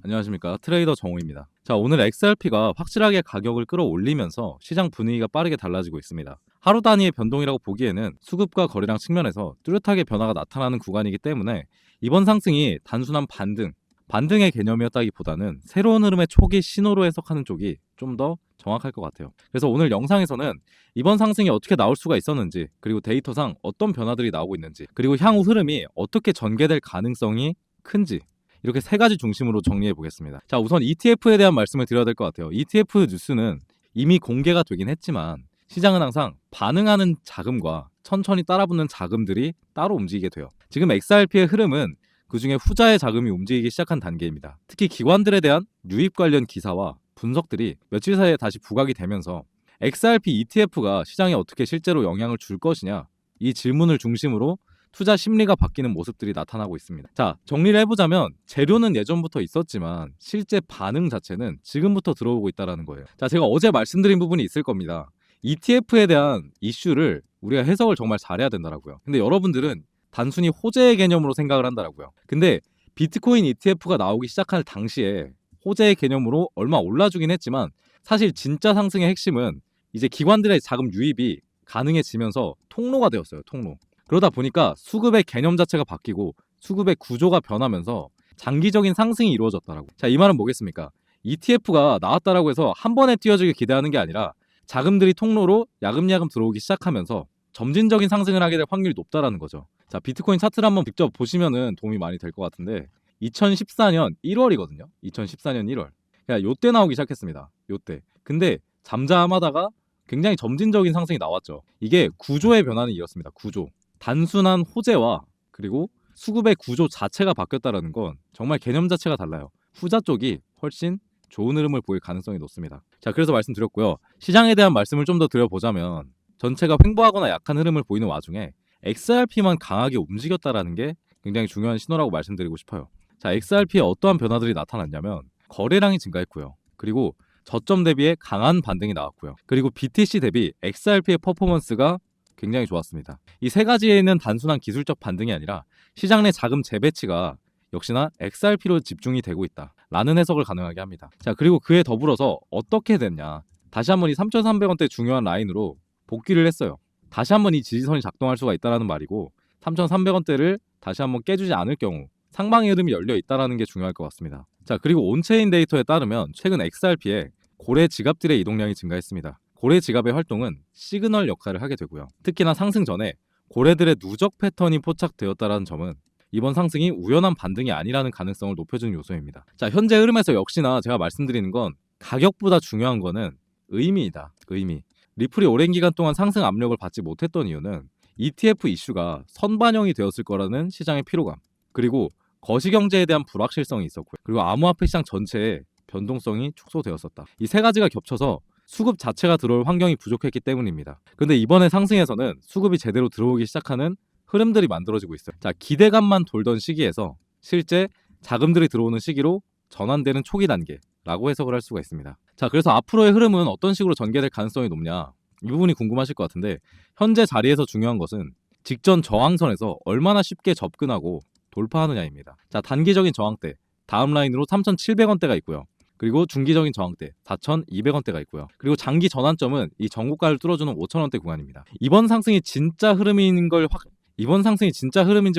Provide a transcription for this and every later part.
안녕하십니까, 트레이더 정우입니다. 자, 오늘 XRP가 확실하게 가격을 끌어올리면서 시장 분위기가 빠르게 달라지고 있습니다. 하루 단위의 변동이라고 보기에는 수급과 거래량 측면에서 뚜렷하게 변화가 나타나는 구간이기 때문에 이번 상승이 단순한 반등의 개념이었다기보다는 새로운 흐름의 초기 신호로 해석하는 쪽이 좀 더 정확할 것 같아요. 그래서 오늘 영상에서는 이번 상승이 어떻게 나올 수가 있었는지, 그리고 데이터상 어떤 변화들이 나오고 있는지, 그리고 향후 흐름이 어떻게 전개될 가능성이 큰지, 이렇게 세 가지 중심으로 정리해 보겠습니다. 자, 우선 ETF에 대한 말씀을 드려야 될 것 같아요. ETF 뉴스는 이미 공개가 되긴 했지만 시장은 항상 반응하는 자금과 천천히 따라붙는 자금들이 따로 움직이게 돼요. 지금 XRP의 흐름은 그중에 후자의 자금이 움직이기 시작한 단계입니다. 특히 기관들에 대한 유입 관련 기사와 분석들이 며칠 사이에 다시 부각이 되면서 XRP ETF가 시장에 어떻게 실제로 영향을 줄 것이냐, 이 질문을 중심으로 투자 심리가 바뀌는 모습들이 나타나고 있습니다. 자, 정리를 해보자면 재료는 예전부터 있었지만 실제 반응 자체는 지금부터 들어오고 있다는 거예요. 자, 제가 어제 말씀드린 부분이 있을 겁니다. ETF에 대한 이슈를 우리가 해석을 정말 잘해야 된다고요. 근데 여러분들은 단순히 호재의 개념으로 생각을 한다고요. 근데 비트코인 ETF가 나오기 시작할 당시에 호재의 개념으로 얼마 올라주긴 했지만 사실 진짜 상승의 핵심은 이제 기관들의 자금 유입이 가능해지면서 통로가 되었어요. 통로. 그러다 보니까 수급의 개념 자체가 바뀌고 수급의 구조가 변하면서 장기적인 상승이 이루어졌다라고. 자, 이 말은 뭐겠습니까? ETF가 나왔다라고 해서 한 번에 뛰어들길 기대하는 게 아니라 자금들이 통로로 야금야금 들어오기 시작하면서 점진적인 상승을 하게 될 확률이 높다라는 거죠. 자, 비트코인 차트를 한번 직접 보시면은 도움이 많이 될 것 같은데 2014년 1월이거든요. 2014년 1월. 그러니까 요때 나오기 시작했습니다. 요때. 근데 잠잠하다가 굉장히 점진적인 상승이 나왔죠. 이게 구조의 변화는 이렇습니다. 구조. 단순한 호재와 그리고 수급의 구조 자체가 바뀌었다는 건 정말 개념 자체가 달라요. 후자 쪽이 훨씬 좋은 흐름을 보일 가능성이 높습니다. 자, 그래서 말씀드렸고요. 시장에 대한 말씀을 좀 더 드려보자면 전체가 횡보하거나 약한 흐름을 보이는 와중에 XRP만 강하게 움직였다라는 게 굉장히 중요한 신호라고 말씀드리고 싶어요. 자, XRP에 어떠한 변화들이 나타났냐면 거래량이 증가했고요. 그리고 저점 대비에 강한 반등이 나왔고요. 그리고 BTC 대비 XRP의 퍼포먼스가 굉장히 좋았습니다. 이 세 가지에는 단순한 기술적 반등이 아니라 시장 내 자금 재배치가 역시나 XRP로 집중이 되고 있다라는 해석을 가능하게 합니다. 자, 그리고 그에 더불어서 어떻게 됐냐. 다시 한번 이 3,300원대 중요한 라인으로 복귀를 했어요. 다시 한번 이 지지선이 작동할 수가 있다는 말이고 3,300원대를 다시 한번 깨주지 않을 경우 상방의 흐름이 열려 있다는 게 중요할 것 같습니다. 자, 그리고 온체인 데이터에 따르면 최근 XRP에 고래 지갑들의 이동량이 증가했습니다. 고래 지갑의 활동은 시그널 역할을 하게 되고요. 특히나 상승 전에 고래들의 누적 패턴이 포착되었다는 점은 이번 상승이 우연한 반등이 아니라는 가능성을 높여주는 요소입니다. 자, 현재 흐름에서 역시나 제가 말씀드리는 건 가격보다 중요한 거는 의미이다. 의미. 리플이 오랜 기간 동안 상승 압력을 받지 못했던 이유는 ETF 이슈가 선반영이 되었을 거라는 시장의 피로감, 그리고 거시경제에 대한 불확실성이 있었고요. 그리고 암호화폐 시장 전체의 변동성이 축소되었었다. 이 세 가지가 겹쳐서 수급 자체가 들어올 환경이 부족했기 때문입니다. 근데 이번에 상승에서는 수급이 제대로 들어오기 시작하는 흐름들이 만들어지고 있어요. 자, 기대감만 돌던 시기에서 실제 자금들이 들어오는 시기로 전환되는 초기 단계라고 해석을 할 수가 있습니다. 자, 그래서 앞으로의 흐름은 어떤 식으로 전개될 가능성이 높냐, 이 부분이 궁금하실 것 같은데 현재 자리에서 중요한 것은 직전 저항선에서 얼마나 쉽게 접근하고 돌파하느냐입니다. 자, 단기적인 저항대 다음 라인으로 3,700원대가 있고요. 그리고 중기적인 저항대 4,200원대가 있고요. 그리고 장기 전환점은 이 전고가를 뚫어주는 5,000원대 구간입니다. 이번 상승이 진짜 흐름인지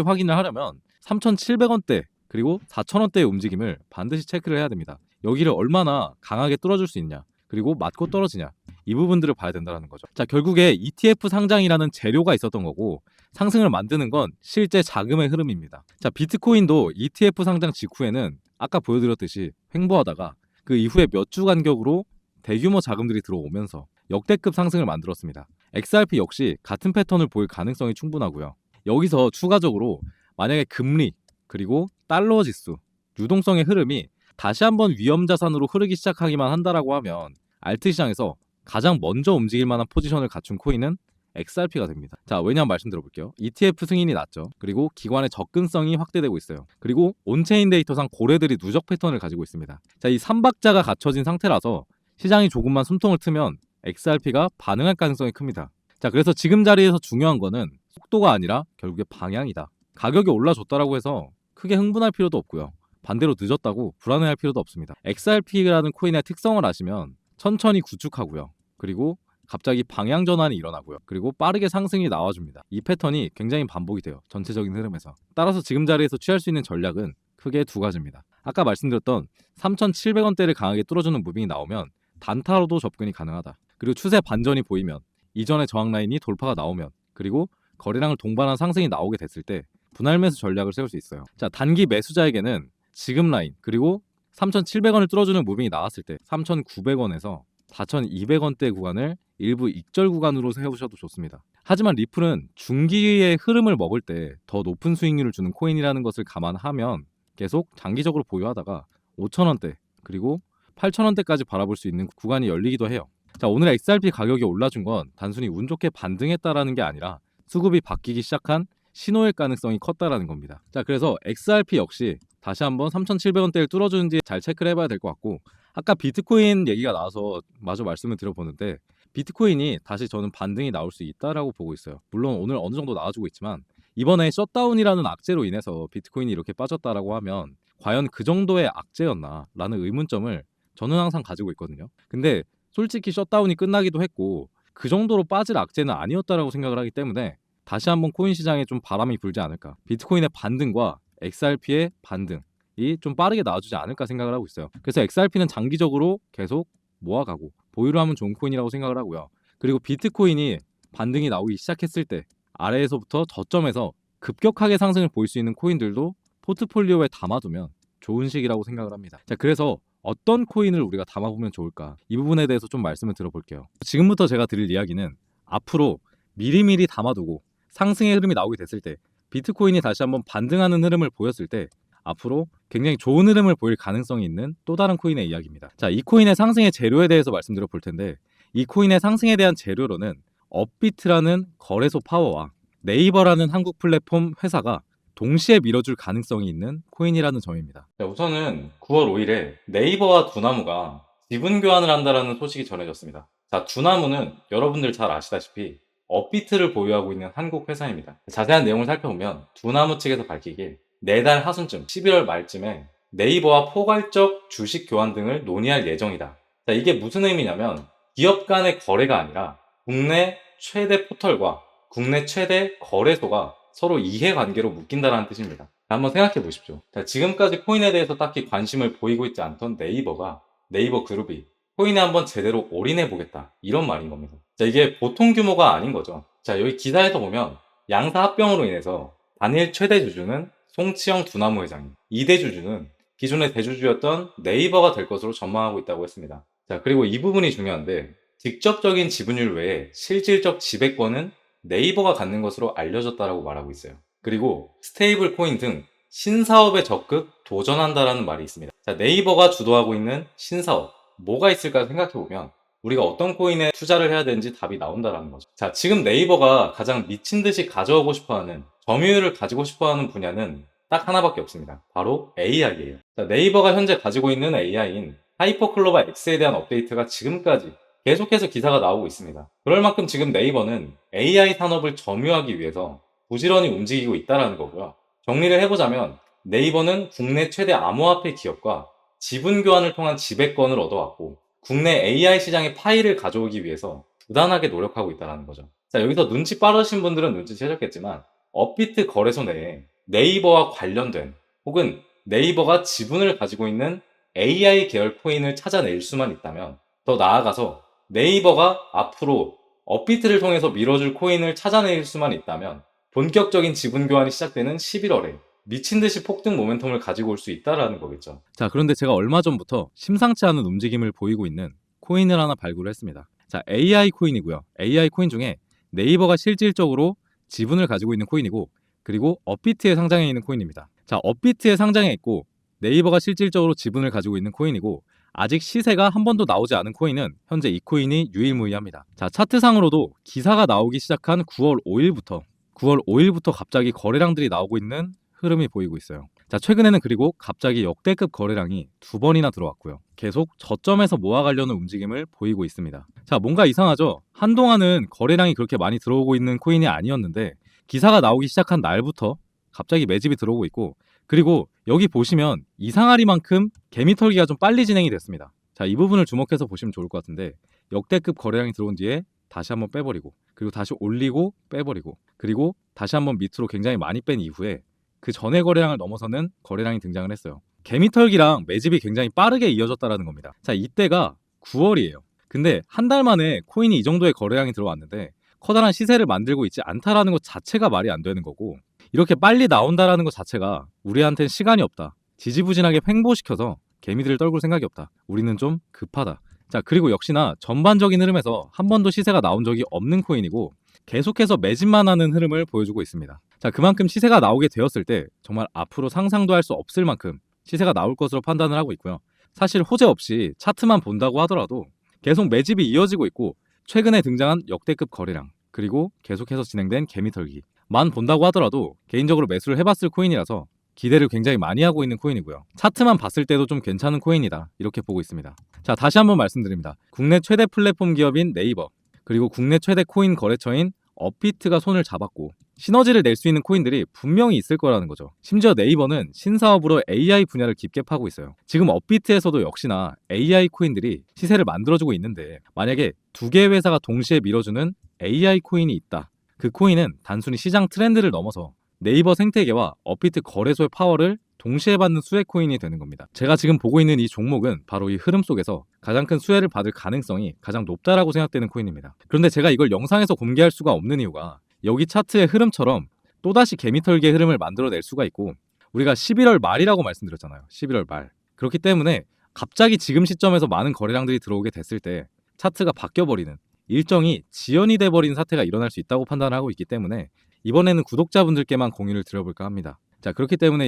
확인을 하려면 3,700원대 그리고 4,000원대의 움직임을 반드시 체크를 해야 됩니다. 여기를 얼마나 강하게 뚫어줄 수 있냐, 그리고 맞고 떨어지냐, 이 부분들을 봐야 된다는 거죠. 자, 결국에 ETF 상장이라는 재료가 있었던 거고 상승을 만드는 건 실제 자금의 흐름입니다. 자, 비트코인도 ETF 상장 직후에는 아까 보여드렸듯이 횡보하다가 그 이후에 몇 주 간격으로 대규모 자금들이 들어오면서 역대급 상승을 만들었습니다. XRP 역시 같은 패턴을 보일 가능성이 충분하고요. 여기서 추가적으로 만약에 금리 그리고 달러 지수, 유동성의 흐름이 다시 한번 위험 자산으로 흐르기 시작하기만 한다라고 하면 알트 시장에서 가장 먼저 움직일 만한 포지션을 갖춘 코인은 XRP가 됩니다. 자, 왜냐면 말씀 들어볼게요. ETF 승인이 났죠. 그리고 기관의 접근성이 확대되고 있어요. 그리고 온체인 데이터상 고래들이 누적 패턴을 가지고 있습니다. 자, 이 3박자가 갖춰진 상태라서 시장이 조금만 숨통을 트면 XRP가 반응할 가능성이 큽니다. 자, 그래서 지금 자리에서 중요한 거는 속도가 아니라 결국에 방향이다. 가격이 올라줬다라고 해서 크게 흥분할 필요도 없고요. 반대로 늦었다고 불안해할 필요도 없습니다. XRP라는 코인의 특성을 아시면 천천히 구축하고요. 그리고 갑자기 방향 전환이 일어나고요. 그리고 빠르게 상승이 나와줍니다. 이 패턴이 굉장히 반복이 돼요. 전체적인 흐름에서. 따라서 지금 자리에서 취할 수 있는 전략은 크게 두 가지입니다. 아까 말씀드렸던 3,700원대를 강하게 뚫어주는 무빙이 나오면 단타로도 접근이 가능하다. 그리고 추세 반전이 보이면, 이전의 저항 라인이 돌파가 나오면, 그리고 거래량을 동반한 상승이 나오게 됐을 때 분할 매수 전략을 세울 수 있어요. 자, 단기 매수자에게는 지금 라인, 그리고 3,700원을 뚫어주는 무빙이 나왔을 때 3,900원에서 4,200원대 구간을 일부 익절 구간으로 세우셔도 좋습니다. 하지만 리플은 중기의 흐름을 먹을 때 더 높은 수익률을 주는 코인이라는 것을 감안하면 계속 장기적으로 보유하다가 5,000원대 그리고 8,000원대까지 바라볼 수 있는 구간이 열리기도 해요. 자, 오늘 XRP 가격이 올라준 건 단순히 운 좋게 반등했다라는 게 아니라 수급이 바뀌기 시작한 신호일 가능성이 컸다라는 겁니다. 자, 그래서 XRP 역시 다시 한번 3,700원대를 뚫어주는지 잘 체크를 해봐야 될 것 같고, 아까 비트코인 얘기가 나와서 마저 말씀을 드려보는데, 비트코인이 다시 저는 반등이 나올 수 있다라고 보고 있어요. 물론 오늘 어느 정도 나와주고 있지만 이번에 셧다운이라는 악재로 인해서 비트코인이 이렇게 빠졌다라고 하면 과연 그 정도의 악재였나 라는 의문점을 저는 항상 가지고 있거든요. 근데 솔직히 셧다운이 끝나기도 했고 그 정도로 빠질 악재는 아니었다라고 생각을 하기 때문에 다시 한번 코인 시장에 좀 바람이 불지 않을까, 비트코인의 반등과 XRP의 반등이 좀 빠르게 나와주지 않을까 생각을 하고 있어요. 그래서 XRP는 장기적으로 계속 모아가고 보유를 하면 좋은 코인이라고 생각을 하고요. 그리고 비트코인이 반등이 나오기 시작했을 때 아래에서부터 저점에서 급격하게 상승을 보일 수 있는 코인들도 포트폴리오에 담아두면 좋은 시기라고 생각을 합니다. 자, 그래서 어떤 코인을 우리가 담아보면 좋을까, 이 부분에 대해서 좀 말씀을 들어볼게요. 지금부터 제가 드릴 이야기는 앞으로 미리미리 담아두고 상승의 흐름이 나오게 됐을 때, 비트코인이 다시 한번 반등하는 흐름을 보였을 때 앞으로 굉장히 좋은 흐름을 보일 가능성이 있는 또 다른 코인의 이야기입니다. 자, 이 코인의 상승의 재료에 대해서 말씀드려 볼 텐데, 이 코인의 상승에 대한 재료로는 업비트라는 거래소 파워와 네이버라는 한국 플랫폼 회사가 동시에 밀어줄 가능성이 있는 코인이라는 점입니다. 자, 우선은 9월 5일에 네이버와 두나무가 지분 교환을 한다는 소식이 전해졌습니다. 자, 두나무는 여러분들 잘 아시다시피 업비트를 보유하고 있는 한국 회사입니다. 자세한 내용을 살펴보면 두나무 측에서 밝히길 내달 하순쯤 11월 말쯤에 네이버와 포괄적 주식 교환 등을 논의할 예정이다. 자, 이게 무슨 의미냐면 기업 간의 거래가 아니라 국내 최대 포털과 국내 최대 거래소가 서로 이해관계로 묶인다는 뜻입니다. 한번 생각해 보십시오. 자, 지금까지 코인에 대해서 딱히 관심을 보이고 있지 않던 네이버가, 네이버 그룹이 코인에 한번 제대로 올인해 보겠다, 이런 말인 겁니다. 자, 이게 보통 규모가 아닌 거죠. 자, 여기 기사에서 보면 양사 합병으로 인해서 단일 최대 주주는 송치영 두나무 회장이, 2대 주주는 기존의 대주주였던 네이버가 될 것으로 전망하고 있다고 했습니다. 자, 그리고 이 부분이 중요한데, 직접적인 지분율 외에 실질적 지배권은 네이버가 갖는 것으로 알려졌다라고 말하고 있어요. 그리고 스테이블 코인 등 신사업에 적극 도전한다라는 말이 있습니다. 자, 네이버가 주도하고 있는 신사업, 뭐가 있을까 생각해보면 우리가 어떤 코인에 투자를 해야 되는지 답이 나온다라는 거죠. 자, 지금 네이버가 가장 미친 듯이 가져오고 싶어하는, 점유율을 가지고 싶어하는 분야는 딱 하나밖에 없습니다. 바로 AI예요. 자, 네이버가 현재 가지고 있는 AI인 하이퍼클로바 X에 대한 업데이트가 지금까지 계속해서 기사가 나오고 있습니다. 그럴 만큼 지금 네이버는 AI 산업을 점유하기 위해서 부지런히 움직이고 있다는 거고요. 정리를 해보자면 네이버는 국내 최대 암호화폐 기업과 지분 교환을 통한 지배권을 얻어왔고 국내 AI 시장의 파일을 가져오기 위해서 부단하게 노력하고 있다는 거죠. 자, 여기서 눈치 빠르신 분들은 눈치채셨겠지만 업비트 거래소 내에 네이버와 관련된 혹은 네이버가 지분을 가지고 있는 AI 계열 코인을 찾아낼 수만 있다면, 더 나아가서 네이버가 앞으로 업비트를 통해서 밀어줄 코인을 찾아낼 수만 있다면 본격적인 지분 교환이 시작되는 11월에 미친듯이 폭등 모멘텀을 가지고 올 수 있다는 거겠죠. 자, 그런데 제가 얼마 전부터 심상치 않은 움직임을 보이고 있는 코인을 하나 발굴을 했습니다. 자, AI 코인이고요. AI 코인 중에 네이버가 실질적으로 지분을 가지고 있는 코인이고, 그리고 업비트에 상장해 있는 코인입니다. 자, 업비트에 상장해 있고 네이버가 실질적으로 지분을 가지고 있는 코인이고, 아직 시세가 한 번도 나오지 않은 코인은 현재 이 코인이 유일무이합니다. 자, 차트상으로도 기사가 나오기 시작한 9월 5일부터 갑자기 거래량들이 나오고 있는 흐름이 보이고 있어요. 자, 최근에는 그리고 갑자기 역대급 거래량이 2번이나 들어왔고요. 계속 저점에서 모아가려는 움직임을 보이고 있습니다. 자, 뭔가 이상하죠? 한동안은 거래량이 그렇게 많이 들어오고 있는 코인이 아니었는데 기사가 나오기 시작한 날부터 갑자기 매집이 들어오고 있고, 그리고 여기 보시면 이상하리만큼 개미 털기가 좀 빨리 진행이 됐습니다. 자, 이 부분을 주목해서 보시면 좋을 것 같은데 역대급 거래량이 들어온 뒤에 다시 한번 빼버리고 그리고 다시 올리고 빼버리고 그리고 다시 한번 밑으로 굉장히 많이 뺀 이후에 그 전의 거래량을 넘어서는 거래량이 등장을 했어요. 개미 털기랑 매집이 굉장히 빠르게 이어졌다라는 겁니다. 자, 이때가 9월이에요. 근데 한 달 만에 코인이 이 정도의 거래량이 들어왔는데 커다란 시세를 만들고 있지 않다라는 것 자체가 말이 안 되는 거고 이렇게 빨리 나온다라는 것 자체가 우리한텐 시간이 없다. 지지부진하게 횡보시켜서 개미들을 떨굴 생각이 없다. 우리는 좀 급하다. 자, 그리고 역시나 전반적인 흐름에서 한 번도 시세가 나온 적이 없는 코인이고 계속해서 매집만 하는 흐름을 보여주고 있습니다. 자, 그만큼 시세가 나오게 되었을 때 정말 앞으로 상상도 할 수 없을 만큼 시세가 나올 것으로 판단을 하고 있고요. 사실 호재 없이 차트만 본다고 하더라도 계속 매집이 이어지고 있고 최근에 등장한 역대급 거래량 그리고 계속해서 진행된 개미털기만 본다고 하더라도 개인적으로 매수를 해봤을 코인이라서 기대를 굉장히 많이 하고 있는 코인이고요. 차트만 봤을 때도 좀 괜찮은 코인이다 이렇게 보고 있습니다. 자, 다시 한번 말씀드립니다. 국내 최대 플랫폼 기업인 네이버 그리고 국내 최대 코인 거래처인 업비트가 손을 잡았고 시너지를 낼 수 있는 코인들이 분명히 있을 거라는 거죠. 심지어 네이버는 신사업으로 AI 분야를 깊게 파고 있어요. 지금 업비트에서도 역시나 AI 코인들이 시세를 만들어주고 있는데 만약에 두 개의 회사가 동시에 밀어주는 AI 코인이 있다. 그 코인은 단순히 시장 트렌드를 넘어서 네이버 생태계와 업비트 거래소의 파워를 동시에 받는 수혜 코인이 되는 겁니다. 제가 지금 보고 있는 이 종목은 바로 이 흐름 속에서 가장 큰 수혜를 받을 가능성이 가장 높다라고 생각되는 코인입니다. 그런데 제가 이걸 영상에서 공개할 수가 없는 이유가 여기 차트의 흐름처럼 또다시 개미털기의 흐름을 만들어낼 수가 있고 우리가 11월 말이라고 말씀드렸잖아요. 11월 말. 그렇기 때문에 갑자기 지금 시점에서 많은 거래량들이 들어오게 됐을 때 차트가 바뀌어버리는 일정이 지연이 돼버리는 사태가 일어날 수 있다고 판단을 하고 있기 때문에 이번에는 구독자분들께만 공유를 드려볼까 합니다. 자, 그렇기 때문에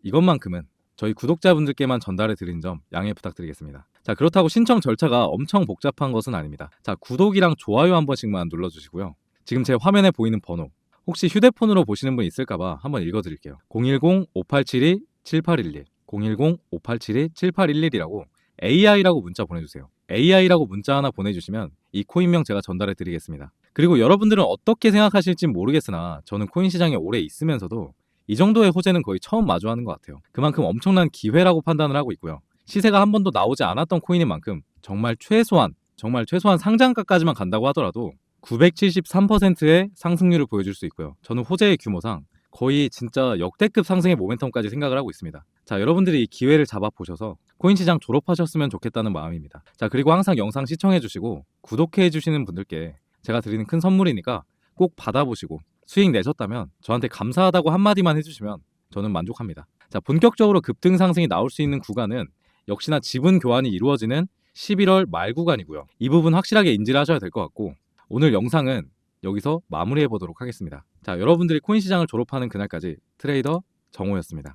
이것만큼은 저희 구독자분들께만 전달해 드린 점 양해 부탁드리겠습니다. 자, 그렇다고 신청 절차가 엄청 복잡한 것은 아닙니다. 자, 구독이랑 좋아요 한 번씩만 눌러주시고요. 지금 제 화면에 보이는 번호 혹시 휴대폰으로 보시는 분 있을까봐 한번 읽어드릴게요. 010-5872-7811 010-5872-7811이라고 AI라고 문자 보내주세요. AI라고 문자 하나 보내주시면 이 코인명 제가 전달해 드리겠습니다. 그리고 여러분들은 어떻게 생각하실지 모르겠으나 저는 코인 시장에 오래 있으면서도 이 정도의 호재는 거의 처음 마주하는 것 같아요. 그만큼 엄청난 기회라고 판단을 하고 있고요. 시세가 한 번도 나오지 않았던 코인인 만큼 정말 최소한 상장가까지만 간다고 하더라도 973%의 상승률을 보여줄 수 있고요. 저는 호재의 규모상 거의 진짜 역대급 상승의 모멘텀까지 생각을 하고 있습니다. 자, 여러분들이 이 기회를 잡아보셔서 코인 시장 졸업하셨으면 좋겠다는 마음입니다. 자, 그리고 항상 영상 시청해주시고 구독해주시는 분들께 제가 드리는 큰 선물이니까 꼭 받아보시고 수익 내셨다면 저한테 감사하다고 한마디만 해주시면 저는 만족합니다. 자, 본격적으로 급등 상승이 나올 수 있는 구간은 역시나 지분 교환이 이루어지는 11월 말 구간이고요. 이 부분 확실하게 인지를 하셔야 될 것 같고 오늘 영상은 여기서 마무리해 보도록 하겠습니다. 자, 여러분들이 코인 시장을 졸업하는 그날까지 트레이더 정호였습니다.